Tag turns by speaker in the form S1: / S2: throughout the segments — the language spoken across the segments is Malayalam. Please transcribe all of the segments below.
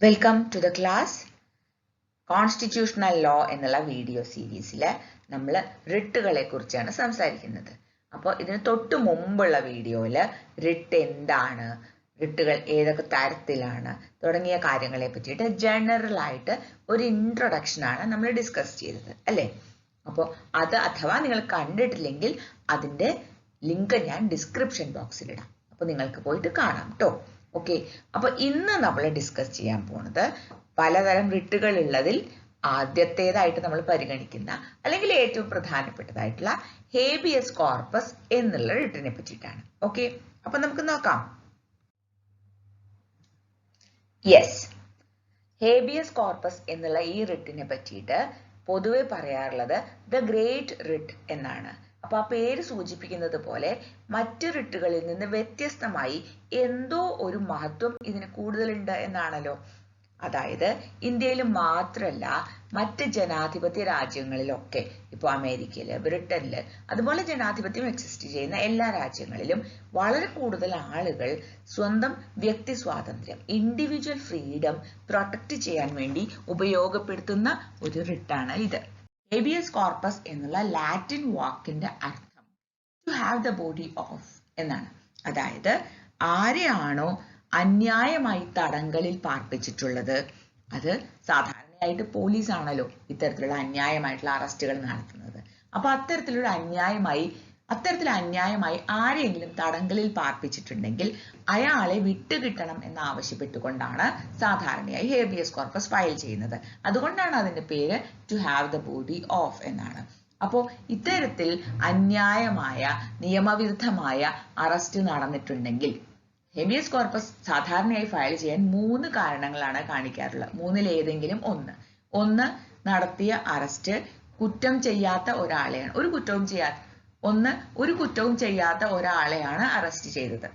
S1: Welcome to the class. Constitutional law എന്നുള്ള വീഡിയോ സീരീസിൽ നമ്മൾ റിട്ടുകളെ കുറിച്ചാണ് സംസാരിക്കുന്നത്. അപ്പോൾ ഇതിന് തൊട്ട് മുമ്പുള്ള വീഡിയോയിൽ റിട്ട് എന്താണ്, റിട്ടുകൾ ഏതൊക്കെ തരത്തിലാണ് തുടങ്ങിയ കാര്യങ്ങളെ പറ്റിയിട്ട് ജനറൽ ആയിട്ട് ഒരു ഇൻട്രൊഡക്ഷനാണ് നമ്മൾ ഡിസ്കസ് ചെയ്തത് അല്ലേ. അപ്പോൾ അത് അഥവാ നിങ്ങൾ കണ്ടിട്ടില്ലെങ്കിൽ അതിൻ്റെ ലിങ്ക് ഞാൻ ഡിസ്ക്രിപ്ഷൻ ബോക്സിൽ ഇടാം, അപ്പോൾ നിങ്ങൾക്ക് പോയിട്ട് കാണാം കേട്ടോ. ഓക്കെ, അപ്പൊ ഇന്ന് നമ്മൾ ഡിസ്കസ് ചെയ്യാൻ പോണത് പലതരം റിട്ടുകൾ ഉള്ളതിൽ ആദ്യത്തേതായിട്ട് നമ്മൾ പരിഗണിക്കുന്ന അല്ലെങ്കിൽ ഏറ്റവും പ്രധാനപ്പെട്ടതായിട്ടുള്ള ഹേബിയസ് കോർപ്പസ് എന്നുള്ള റിട്ടിനെ പറ്റിയിട്ടാണ്. ഓക്കെ, അപ്പൊ നമുക്ക് നോക്കാം. യെസ്, ഹേബിയസ് കോർപ്പസ് എന്നുള്ള ഈ റിട്ടിനെ പറ്റിയിട്ട് പൊതുവെ പറയാറുള്ളത് ദ ഗ്രേറ്റ് റിട്ട് എന്നാണ്. അപ്പൊ ആ പേര് സൂചിപ്പിക്കുന്നത് പോലെ മറ്റു റിട്ടുകളിൽ നിന്ന് വ്യത്യസ്തമായി എന്തോ ഒരു മഹത്വം ഇതിന് കൂടുതലുണ്ട് എന്നാണല്ലോ. അതായത് ഇന്ത്യയിൽ മാത്രമല്ല, മറ്റ് ജനാധിപത്യ രാജ്യങ്ങളിലൊക്കെ, ഇപ്പോൾ അമേരിക്കയില്, ബ്രിട്ടനില്, അതുപോലെ ജനാധിപത്യം എക്സിസ്റ്റ് ചെയ്യുന്ന എല്ലാ രാജ്യങ്ങളിലും വളരെ കൂടുതൽ ആളുകൾ സ്വന്തം വ്യക്തി സ്വാതന്ത്ര്യം, ഇൻഡിവിജ്വൽ ഫ്രീഡം പ്രൊട്ടക്ട് ചെയ്യാൻ വേണ്ടി ഉപയോഗപ്പെടുത്തുന്ന ഒരു റിട്ടാണ് ഇത്. ഹേബിയസ് കോർപ്പസ് എന്നുള്ള ലാറ്റിൻ വാക്കിന്റെ അർത്ഥം to have the body of എന്നാണ്. അതായത് ആരെയാണോ അന്യായമായി തടങ്കലിൽ പാർപ്പിച്ചിട്ടുള്ളത്, അത് സാധാരണയായിട്ട് പോലീസ് ആണല്ലോ ഇത്തരത്തിലുള്ള അന്യായമായിട്ടുള്ള അറസ്റ്റുകൾ നടത്തുന്നത്. അപ്പൊ അത്തരത്തിൽ അന്യായമായി ആരെങ്കിലും തടങ്കലിൽ പാർപ്പിച്ചിട്ടുണ്ടെങ്കിൽ അയാളെ വിട്ടുകിട്ടണം എന്ന് ആവശ്യപ്പെട്ടുകൊണ്ടാണ് സാധാരണയായി ഹേബിയസ് കോർപ്പസ് ഫയൽ ചെയ്യുന്നത്. അതുകൊണ്ടാണ് അതിന്റെ പേര് to have the body of എന്നാണ്. അപ്പോൾ ഇത്തരത്തിൽ അന്യായമായ നിയമവിരുദ്ധമായ അറസ്റ്റ് നടന്നിട്ടുണ്ടെങ്കിൽ ഹേബിയസ് കോർപ്പസ് സാധാരണയായി ഫയൽ ചെയ്യാൻ 3 കാരണങ്ങളാണ് കാണിക്കാറുള്ളത്. മൂന്നിലേതെങ്കിലും ഒന്ന് നടത്തിയ അറസ്റ്റ് കുറ്റം ചെയ്യാത്ത ഒരാളെയാണ്, ഒരു കുറ്റവും ചെയ്യാത്ത ഒരാളെയാണ് അറസ്റ്റ് ചെയ്തത്.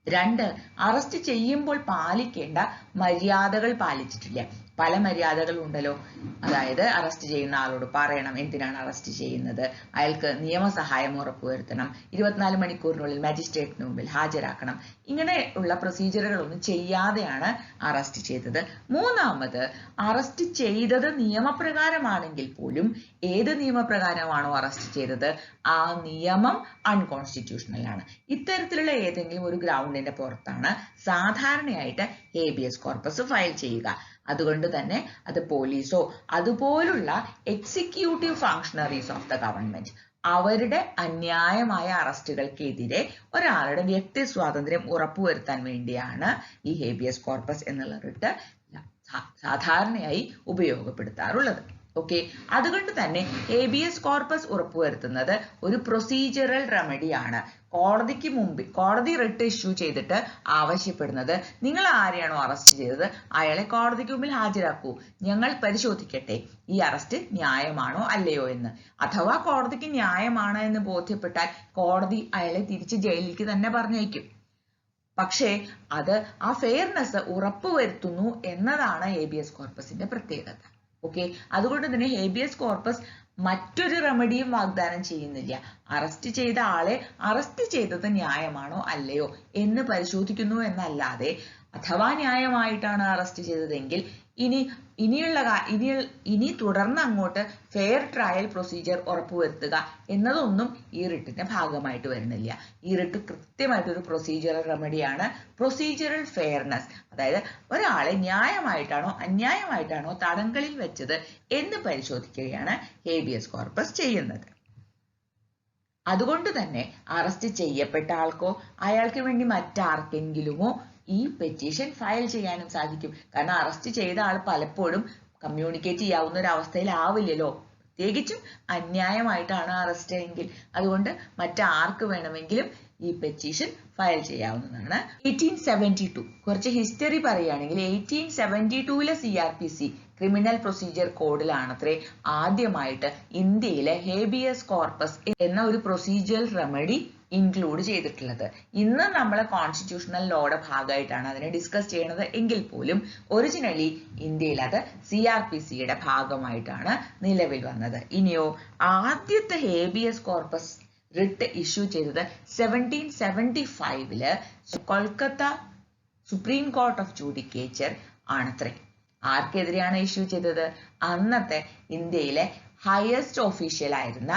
S1: 2, അറസ്റ്റ് ചെയ്യുമ്പോൾ പാലിക്കേണ്ട മര്യാദകൾ പാലിച്ചിട്ടില്ല. പല മര്യാദകൾ ഉണ്ടല്ലോ. അതായത് അറസ്റ്റ് ചെയ്യുന്ന ആളോട് പറയണം എന്തിനാണ് അറസ്റ്റ് ചെയ്യുന്നത്, അയാൾക്ക് നിയമസഹായം ഉറപ്പുവരുത്തണം, 24 മണിക്കൂറിനുള്ളിൽ മജിസ്ട്രേറ്റിന് മുമ്പിൽ ഹാജരാക്കണം. ഇങ്ങനെയുള്ള പ്രൊസീജിയറുകളൊന്നും ചെയ്യാതെയാണ് അറസ്റ്റ് ചെയ്തത്. 3, അറസ്റ്റ് ചെയ്തത് നിയമപ്രകാരമാണെങ്കിൽ പോലും ഏത് നിയമപ്രകാരമാണോ അറസ്റ്റ് ചെയ്തത് ആ നിയമം അൺകോൺസ്റ്റിറ്റ്യൂഷണൽ ആണ്. ഇത്തരത്തിലുള്ള ഏതെങ്കിലും ഒരു ഗ്രൗണ്ടിന്റെ പുറത്താണ് സാധാരണയായിട്ട് ഹേബിയസ് കോർപ്പസ് ഫയൽ ചെയ്യുക. അതുകൊണ്ട് തന്നെ അത് പോലീസോ അതുപോലുള്ള executive functionaries of the government അവരുടെ അന്യായമായ അറസ്റ്റുകൾക്കെതിരെ ഒരാളുടെ വ്യക്തി സ്വാതന്ത്ര്യം ഉറപ്പുവരുത്താൻ വേണ്ടിയാണ് ഈ ഹേബിയസ് കോർപ്പസ് എന്നുള്ള റിട്ട് സാധാരണയായി ഉപയോഗപ്പെടുത്താറുള്ളത്. ഓക്കെ, അതുകൊണ്ട് തന്നെ ഹേബിയസ് കോർപ്പസ് ഉറപ്പുവരുത്തുന്നത് ഒരു പ്രൊസീജിയറൽ റെമഡിയാണ്. കോടതി റിട്ട് ഇഷ്യൂ ചെയ്തിട്ട് ആവശ്യപ്പെടുന്നത് നിങ്ങൾ ആരെയാണോ അറസ്റ്റ് ചെയ്തത് അയാളെ കോടതിക്ക് മുമ്പിൽ ഹാജരാക്കൂ, ഞങ്ങൾ പരിശോധിക്കട്ടെ ഈ അറസ്റ്റ് ന്യായമാണോ അല്ലയോ എന്ന്. അഥവാ കോടതിക്ക് ന്യായമാണ് എന്ന് ബോധ്യപ്പെട്ടാൽ കോടതി അയാളെ തിരിച്ച് ജയിലിലേക്ക് തന്നെ പറഞ്ഞയക്കും. പക്ഷേ അത് ആ ഫെയർനെസ് ഉറപ്പുവരുത്തുന്നു എന്നതാണ് ഹേബിയസ് കോർപ്പസിന്റെ പ്രത്യേകത. ഓക്കെ, അതുകൊണ്ട് തന്നെ ഹേബിയസ് കോർപ്പസ് മറ്റൊരു റെമഡിയും വാഗ്ദാനം ചെയ്യുന്നില്ല. അറസ്റ്റ് ചെയ്ത ആളെ അറസ്റ്റ് ചെയ്തത് ന്യായമാണോ അല്ലയോ എന്ന് പരിശോധിക്കുന്നു എന്നല്ലാതെ അഥവാ ന്യായമായിട്ടാണ് അറസ്റ്റ് ചെയ്തതെങ്കിൽ ഇനി തുടർന്ന് അങ്ങോട്ട് ഫെയർ ട്രയൽ പ്രൊസീജിയർ ഉറപ്പുവരുത്തുക എന്നതൊന്നും ഈ റിട്ടിന്റെ ഭാഗമായിട്ട് വരുന്നില്ല. ഈ റിട്ട് കൃത്യമായിട്ട് ഒരു പ്രൊസീജിയറൽ റെമഡിയാണ്. പ്രൊസീജിയറൽ ഫെയർനെസ്, അതായത് ഒരാളെ ന്യായമായിട്ടാണോ അന്യായമായിട്ടാണോ തടങ്കലിൽ വെച്ചത് എന്ന് പരിശോധിക്കുകയാണ് ഹേബിയസ് കോർപ്പസ് ചെയ്യുന്നത്. അതുകൊണ്ട് തന്നെ അറസ്റ്റ് ചെയ്യപ്പെട്ട ആൾക്കോ അയാൾക്ക് വേണ്ടി മറ്റാർക്കെങ്കിലുമോ ഈ പെറ്റീഷൻ ഫയൽ ചെയ്യാനും സാധിക്കും. കാരണം അറസ്റ്റ് ചെയ്ത ആൾ പലപ്പോഴും കമ്മ്യൂണിക്കേറ്റ് ചെയ്യാവുന്ന ഒരു അവസ്ഥയിലാവില്ലല്ലോ, പ്രത്യേകിച്ചും അന്യായമായിട്ടാണ് അറസ്റ്റ് എങ്കിൽ. അതുകൊണ്ട് മറ്റാർക്ക് വേണമെങ്കിലും ഈ പെറ്റീഷൻ ഫയൽ ചെയ്യാവുന്നതാണ്. 1872 കുറച്ച് ഹിസ്റ്ററി പറയുകയാണെങ്കിൽ 1872 CRPC ക്രിമിനൽ പ്രൊസീജിയർ കോഡിലാണത്രേ ആദ്യമായിട്ട് ഇന്ത്യയിലെ ഹേബിയസ് കോർപ്പസ് എന്ന ഒരു പ്രൊസീജിയറൽ റെമഡി ഇൻക്ലൂഡ് ചെയ്തിട്ടുള്ളത്. ഇന്ന് നമ്മൾ കോൺസ്റ്റിറ്റ്യൂഷണൽ ലോയുടെ ഭാഗമായിട്ടാണ് അതിനെ ഡിസ്കസ് ചെയ്യുന്നത് എങ്കിൽ പോലും ഒറിജിനലി ഇന്ത്യയിൽ അത് CRPCയുടെ ഭാഗമായിട്ടാണ് നിലവിൽ വന്നത്. ഇനിയോ ആദ്യത്തെ ഹേബിയസ് കോർപ്പസ് റിട്ട് ഇഷ്യൂ ചെയ്തത് 1775 Kolkata supreme court of judicature ആണത്രേ. ആർക്കെതിരെയാണ് ഇഷ്യൂ ചെയ്തത്? അന്നത്തെ ഇന്ത്യയിലെ ഹയസ്റ്റ് ഒഫീഷ്യൽ ആയിരുന്ന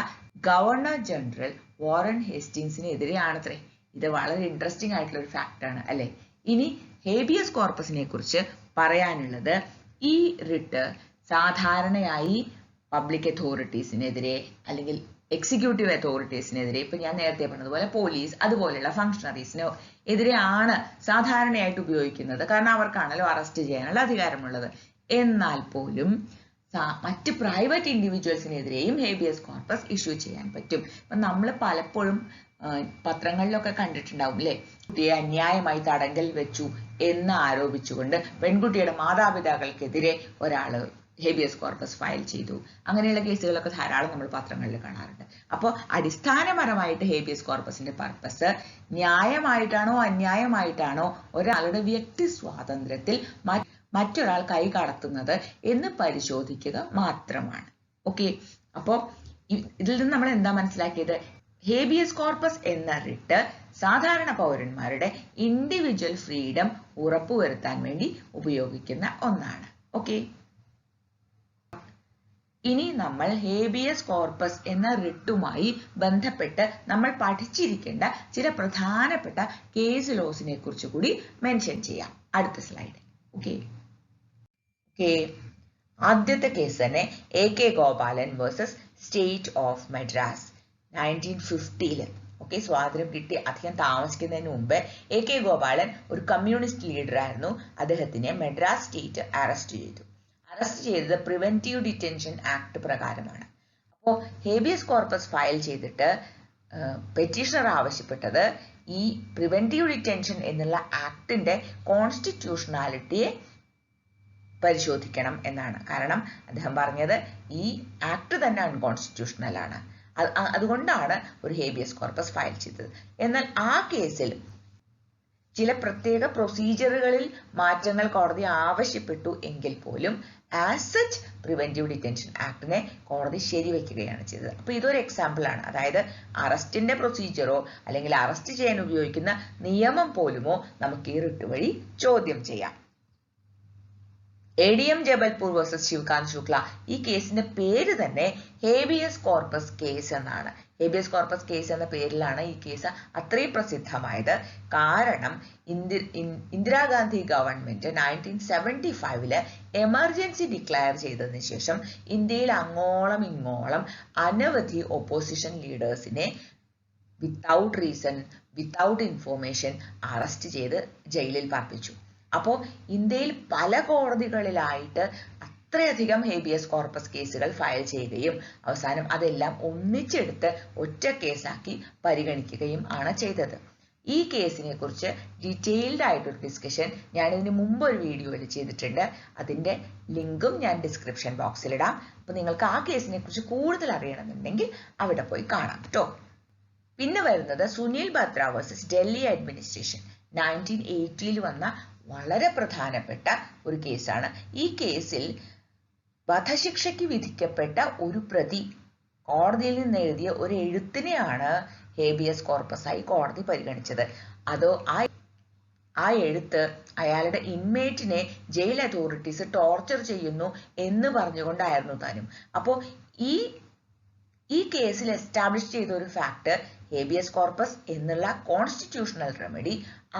S1: ഗവർണർ ജനറൽ വാറൻ ഹേസ്റ്റിങ്സിനെതിരെയാണത്രേ. ഇത് വളരെ ഇൻട്രസ്റ്റിംഗ് ആയിട്ടുള്ള ഒരു ഫാക്ട് ആണ് അല്ലെ. ഇനി ഹേബിയസ് കോർപ്പസിനെ കുറിച്ച് പറയാനുള്ളത്, ഈ റിട്ട് സാധാരണയായി പബ്ലിക് അതോറിറ്റീസിനെതിരെ അല്ലെങ്കിൽ എക്സിക്യൂട്ടീവ് അതോറിറ്റീസിനെതിരെ, ഇപ്പൊ ഞാൻ നേരത്തെ പറഞ്ഞതുപോലെ പോലീസ് അതുപോലെയുള്ള ഫംഗ്ഷണറീസിനോ എതിരെയാണ് സാധാരണയായിട്ട് ഉപയോഗിക്കുന്നത്. കാരണം അവർക്കാണല്ലോ അറസ്റ്റ് ചെയ്യാനുള്ള അധികാരമുള്ളത്. എന്നാൽ പോലും മറ്റ് പ്രൈവറ്റ് ഇൻഡിവിജ്വൽസിനെതിരെയും ഹേബിയസ് കോർപ്പസ് ഇഷ്യൂ ചെയ്യാൻ പറ്റും. അപ്പൊ നമ്മൾ പലപ്പോഴും പത്രങ്ങളിലൊക്കെ കണ്ടിട്ടുണ്ടാവും അല്ലെ, കുട്ടിയെ അന്യായമായി തടങ്കൽ വെച്ചു എന്ന് ആരോപിച്ചുകൊണ്ട് പെൺകുട്ടിയുടെ മാതാപിതാക്കൾക്കെതിരെ ഒരാള് ഹേബിയസ് കോർപ്പസ് ഫയൽ ചെയ്തു. അങ്ങനെയുള്ള കേസുകളൊക്കെ ധാരാളം നമ്മൾ പത്രങ്ങളിൽ കാണാറുണ്ട്. അപ്പോൾ അടിസ്ഥാനപരമായിട്ട് ഹേബിയസ് കോർപ്പസിന്റെ പർപ്പസ് ന്യായമായിട്ടാണോ അന്യായമായിട്ടാണോ ഒരാളുടെ വ്യക്തി സ്വാതന്ത്ര്യത്തിൽ മറ്റൊരാൾ കൈ കടത്തുന്നത് എന്ന് പരിശോധിക്കുക മാത്രമാണ്. ഓക്കെ, അപ്പോൾ ഇതിൽ നിന്ന് നമ്മൾ എന്താ മനസ്സിലാക്കിയത്? ഹേബിയസ് കോർപ്പസ് എന്ന റിട്ട് സാധാരണ പൗരന്മാരുടെ ഇൻഡിവിജ്വൽ ഫ്രീഡം ഉറപ്പുവരുത്താൻ വേണ്ടി ഉപയോഗിക്കുന്ന ഒന്നാണ്. ഓക്കെ, ഇനി നമ്മൾ ഹേബിയസ് കോർപ്പസ് എന്ന റിട്ടുമായി ബന്ധപ്പെട്ട് നമ്മൾ പഠിച്ചിരിക്കേണ്ട ചില പ്രധാനപ്പെട്ട കേസ് ലോസിനെ കുറിച്ച് കൂടി മെൻഷൻ ചെയ്യാം അടുത്ത സ്ലൈഡ്. ഓക്കെ, ആദ്യത്തെ കേസ് തന്നെ AK Gopalan versus state of Madras 1950. Okay, സ്വാതന്ത്ര്യം കിട്ടി അധികം താമസിക്കുന്നതിന് മുമ്പ് AK ഗോപാലൻ ഒരു കമ്മ്യൂണിസ്റ്റ് ലീഡർ ആയിരുന്നു. അദ്ദേഹത്തിനെ മദ്രാസ് സ്റ്റേറ്റ് അറസ്റ്റ് ചെയ്തത് പ്രിവെന്റീവ് ഡിറ്റൻഷൻ ആക്ട് പ്രകാരമാണ്. അപ്പോൾ ഹേബിയസ് കോർപ്പസ് ഫയൽ ചെയ്തിട്ട് പെറ്റീഷണർ ആവശ്യപ്പെട്ടത് ഈ പ്രിവെന്റീവ് ഡിറ്റൻഷൻ എന്നുള്ള ആക്ടിന്റെ കോൺസ്റ്റിറ്റ്യൂഷണാലിറ്റിയെ പരിശോധിക്കണം എന്നാണ്. കാരണം അദ്ദേഹം പറഞ്ഞത് ഈ ആക്ട് തന്നെ അൺകോൺസ്റ്റിറ്റ്യൂഷണൽ ആണ്. അതുകൊണ്ടാണ് ഒരു ഹേബിയസ് കോർപ്പസ് ഫയൽ ചെയ്തത്. എന്നാൽ ആ കേസിൽ ചില പ്രത്യേക പ്രൊസീജിയറുകളിൽ മാറ്റങ്ങൾ കോടതി ആവശ്യപ്പെട്ടു എങ്കിൽ പോലും ആസ് സച്ച് പ്രിവെന്റീവ് ഡിറ്റൻഷൻ ആക്ടിനെ കോടതി ശരിവെക്കുകയാണ് ചെയ്തത്. അപ്പൊ ഇതൊരു എക്സാമ്പിൾ ആണ്. അതായത് അറസ്റ്റിന്റെ പ്രൊസീജിയറോ അല്ലെങ്കിൽ അറസ്റ്റ് ചെയ്യാൻ ഉപയോഗിക്കുന്ന നിയമം പോലുമോ നമുക്ക് ഈ റിട്ട് വഴി ചോദ്യം ചെയ്യാം. ADM ജബൽപൂർ വേഴ്സസ് ശിവകാന്ത് ശുക്ല, ഈ കേസിന്റെ പേര് തന്നെ ഹേബിയസ് കോർപ്പസ് കേസ് എന്നാണ്. ഹേബിയസ് കോർപ്പസ് കേസ് എന്ന പേരിലാണ് ഈ കേസ് അത്രയും പ്രസിദ്ധമായത്. കാരണം ഇന്ദിരാഗാന്ധി ഗവൺമെന്റ് 1975 എമർജൻസി ഡിക്ലെയർ ചെയ്തതിനു ശേഷം ഇന്ത്യയിൽ അങ്ങോളം ഇങ്ങോളം അനവധി ഒപ്പോസിഷൻ ലീഡേഴ്സിനെ without reason, without information arrest ചെയ്ത് ജയിലിൽ പാർപ്പിച്ചു. അപ്പോൾ ഇന്ത്യയിൽ പല കോടതികളിലായിട്ട് അത്രയധികം ഹേബിയസ് കോർപ്പസ് കേസുകൾ ഫയൽ ചെയ്യുകയും അവസാനം അതെല്ലാം ഒന്നിച്ചെടുത്ത് ഒറ്റ കേസാക്കി പരിഗണിക്കുകയും ആണ് ചെയ്തത്. ഈ കേസിനെ കുറിച്ച് ഡീറ്റെയിൽഡ് ആയിട്ടൊരു ഡിസ്കഷൻ ഞാൻ ഇതിന് മുമ്പ് ഒരു വീഡിയോയിൽ ചെയ്തിട്ടുണ്ട്. അതിന്റെ ലിങ്കും ഞാൻ ഡിസ്ക്രിപ്ഷൻ ബോക്സിൽ ഇടാം. അപ്പൊ നിങ്ങൾക്ക് ആ കേസിനെ കുറിച്ച് കൂടുതൽ അറിയണമെന്നുണ്ടെങ്കിൽ അവിടെ പോയി കാണാം കേട്ടോ. പിന്നെ വരുന്നത് സുനിൽ ബത്ര വേഴ്സസ് ഡൽഹി അഡ്മിനിസ്ട്രേഷൻ 1980 വന്ന വളരെ പ്രധാനപ്പെട്ട ഒരു കേസാണ്. ഈ കേസിൽ വധശിക്ഷയ്ക്ക് വിധിക്കപ്പെട്ട ഒരു പ്രതി കോടതിയിൽ നിന്ന് എഴുതിയ ഒരു എഴുത്തിനെയാണ് ഹേബിയസ് കോർപ്പസ് ആയി കോടതി പരിഗണിച്ചത്. അതോ ആ എഴുത്ത് അയാളുടെ ഇൻമേറ്റിനെ ജയിൽ അതോറിറ്റീസ് ടോർച്ചർ ചെയ്യുന്നു എന്ന് പറഞ്ഞുകൊണ്ടായിരുന്നു താനും. അപ്പോൾ ഈ കേസിൽ എസ്റ്റാബ്ലിഷ് ചെയ്ത ഒരു ഫാക്ട്, ഹേബിയസ് കോർപ്പസ് എന്നുള്ള കോൺസ്റ്റിറ്റ്യൂഷണൽ റെമഡി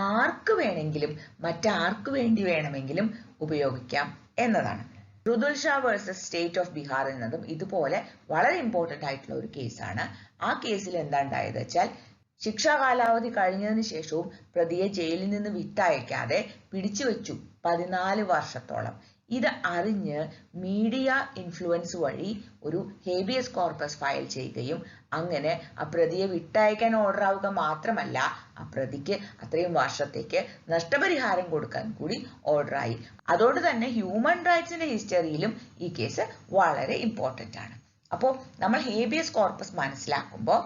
S1: ആർക്ക് വേണമെങ്കിലും മറ്റാർക്ക് വേണ്ടി വേണമെങ്കിലും ഉപയോഗിക്കാം എന്നതാണ്. Rudul Shah versus state of Bihar എന്നതും ഇതുപോലെ വളരെ ഇമ്പോർട്ടന്റ് ആയിട്ടുള്ള ഒരു കേസാണ്. ആ കേസിൽ എന്താ ഉണ്ടായത് വെച്ചാൽ, ശിക്ഷാ കാലാവധി കഴിഞ്ഞതിന് ശേഷവും പ്രതിയെ ജയിലിൽ നിന്ന് വിട്ടയക്കാതെ പിടിച്ചു വെച്ചു 14 വർഷത്തോളം. ഇത് അറിഞ്ഞ് മീഡിയ ഇൻഫ്ലുവൻസ് വഴി ഒരു ഹേബിയസ് കോർപ്പസ് ഫയൽ ചെയ്യുകയും അങ്ങനെ ആ പ്രതിയെ വിട്ടയക്കാൻ ഓർഡർ ആവുക മാത്രമല്ല, ആ പ്രതിക്ക് അത്രയും വർഷത്തേക്ക് നഷ്ടപരിഹാരം കൊടുക്കാൻ കൂടി ഓർഡർ ആയി. അതുകൊണ്ട് തന്നെ ഹ്യൂമൻ റൈറ്റ്സിന്റെ ഹിസ്റ്ററിയിലും ഈ കേസ് വളരെ ഇമ്പോർട്ടന്റ് ആണ്. അപ്പോൾ നമ്മൾ ഹേബിയസ് കോർപ്പസ് മനസ്സിലാക്കുമ്പോൾ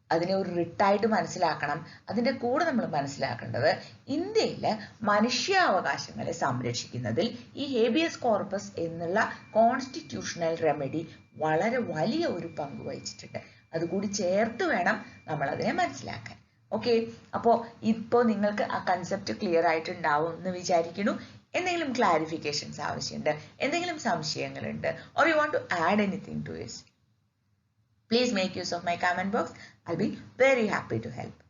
S1: അതിനെ ഒരു റിട്ടായിട്ട് മനസ്സിലാക്കണം. അതിന്റെ കൂടെ നമ്മൾ മനസ്സിലാക്കേണ്ടത് ഇന്ത്യയിലെ മനുഷ്യാവകാശങ്ങളെ സംരക്ഷിക്കുന്നതിൽ ഈ ഹേബിയസ് കോർപ്പസ് എന്നുള്ള കോൺസ്റ്റിറ്റ്യൂഷണൽ റെമഡി വളരെ വലിയ ഒരു പങ്ക് വഹിച്ചിട്ടുണ്ട്. അതുകൂടി ചേർത്ത് വേണം നമ്മൾ അതിനെ മനസ്സിലാക്കാൻ. ഓക്കെ, അപ്പോൾ ഇപ്പോൾ നിങ്ങൾക്ക് ആ കൺസെപ്റ്റ് ക്ലിയർ ആയിട്ടുണ്ടാവും എന്ന് വിചാരിക്കുന്നു. എന്തെങ്കിലും ക്ലാരിഫിക്കേഷൻസ് ആവശ്യമുണ്ട്, എന്തെങ്കിലും സംശയങ്ങളുണ്ട്, or you want to add anything to it, please make use of my comment box. I'll be very happy to help.